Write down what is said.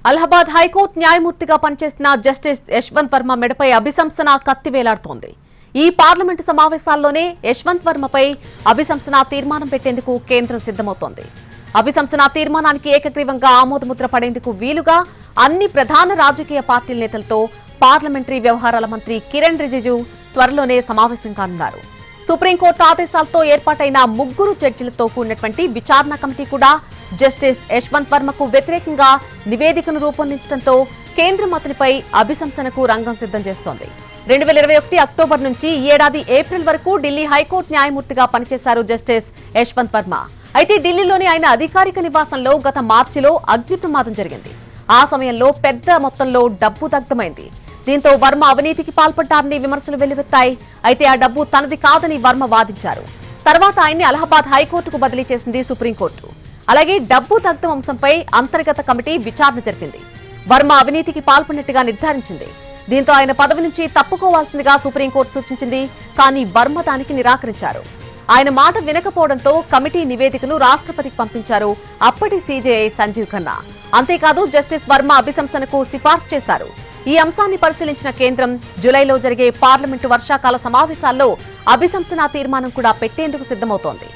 Allahabad high court న్యాయమూర్తిగా పనిచేసిన justice Yashwant Varma మెడపై అభిశంసన కత్తి వేలాడుతోంది. ఈ పార్లమెంటు సమావేశాల్లోనే యశ్వంత్ వర్మపై అభిశంసన తీర్మానం పెట్టేందుకు కేంద్రం సిద్ధమవుతోంది. అభిశంసన తీర్మానానికి ఏకగ్రీవంగా ఆమోదముద్ర పడేందుకు వీలుగా అన్ని ప్రధాన రాజకీయ పార్టీల నేతలతో పార్లమెంటరీ వ్యవహారాల మంత్రి కిరణ్ రిజిజు త్వరలోనే సమావేశం కానున్నారు. సుప్రీంకోర్టు ఆదేశాలతో ఏర్పాటైన 3 జడ్జిలతో కూడినటువంటి విచారణ కమిటీ కూడా జస్టిస్ యశ్వంత్ వర్మకు వ్యతిరేకంగా నివేదికను రూపొందించడంతో కేంద్రం అతనిపై అభిశంసనకు రంగం సిద్ధం చేస్తోంది. 2021 అక్టోబర్ నుంచి ఈ ఏడాది ఏప్రిల్ వరకు ఢిల్లీ హైకోర్టు న్యాయమూర్తిగా పనిచేశారు జస్టిస్ యశ్వంత్ వర్మ. అయితే ఢిల్లీలోని ఆయన అధికారిక నివాసంలో గత మార్చిలో అగ్ని ప్రమాదం జరిగింది. ఆ సమయంలో పెద్ద మొత్తంలో డబ్బు దగ్ధమైంది. దీంతో వర్మ అవినీతికి పాల్పడ్డారని విమర్శలు వెల్లువెత్తాయి. అయితే ఆ డబ్బు తనది కాదని వర్మ వాదించారు. తర్వాత ఆయన్ని అలహాబాద్ హైకోర్టుకు బదిలీ చేసింది సుప్రీంకోర్టు. అలాగే డబ్బు దగ్ధం అంశంపై అంతర్గత కమిటీ విచారణ జరిపింది. వర్మ అవినీతికి పాల్పడినట్టుగా నిర్ధారించింది. దీంతో ఆయన పదవి నుంచి తప్పుకోవాల్సిందిగా సుప్రీంకోర్టు సూచించింది. కానీ వర్మ దానికి నిరాకరించారు. ఆయన మాట వినకపోవడంతో కమిటీ నివేదికను రాష్ట్రపతికి పంపించారు అప్పటి సీజేఐ సంజీవ్ ఖన్నా. అంతేకాదు జస్టిస్ వర్మ అభిశంసనకు సిఫార్సు చేశారు. ఈ అంశాన్ని పరిశీలించిన కేంద్రం జూలైలో జరిగే పార్లమెంటు వర్షాకాల సమావేశాల్లో అభిశంసన తీర్మానం కూడా పెట్టేందుకు సిద్ధమవుతోంది.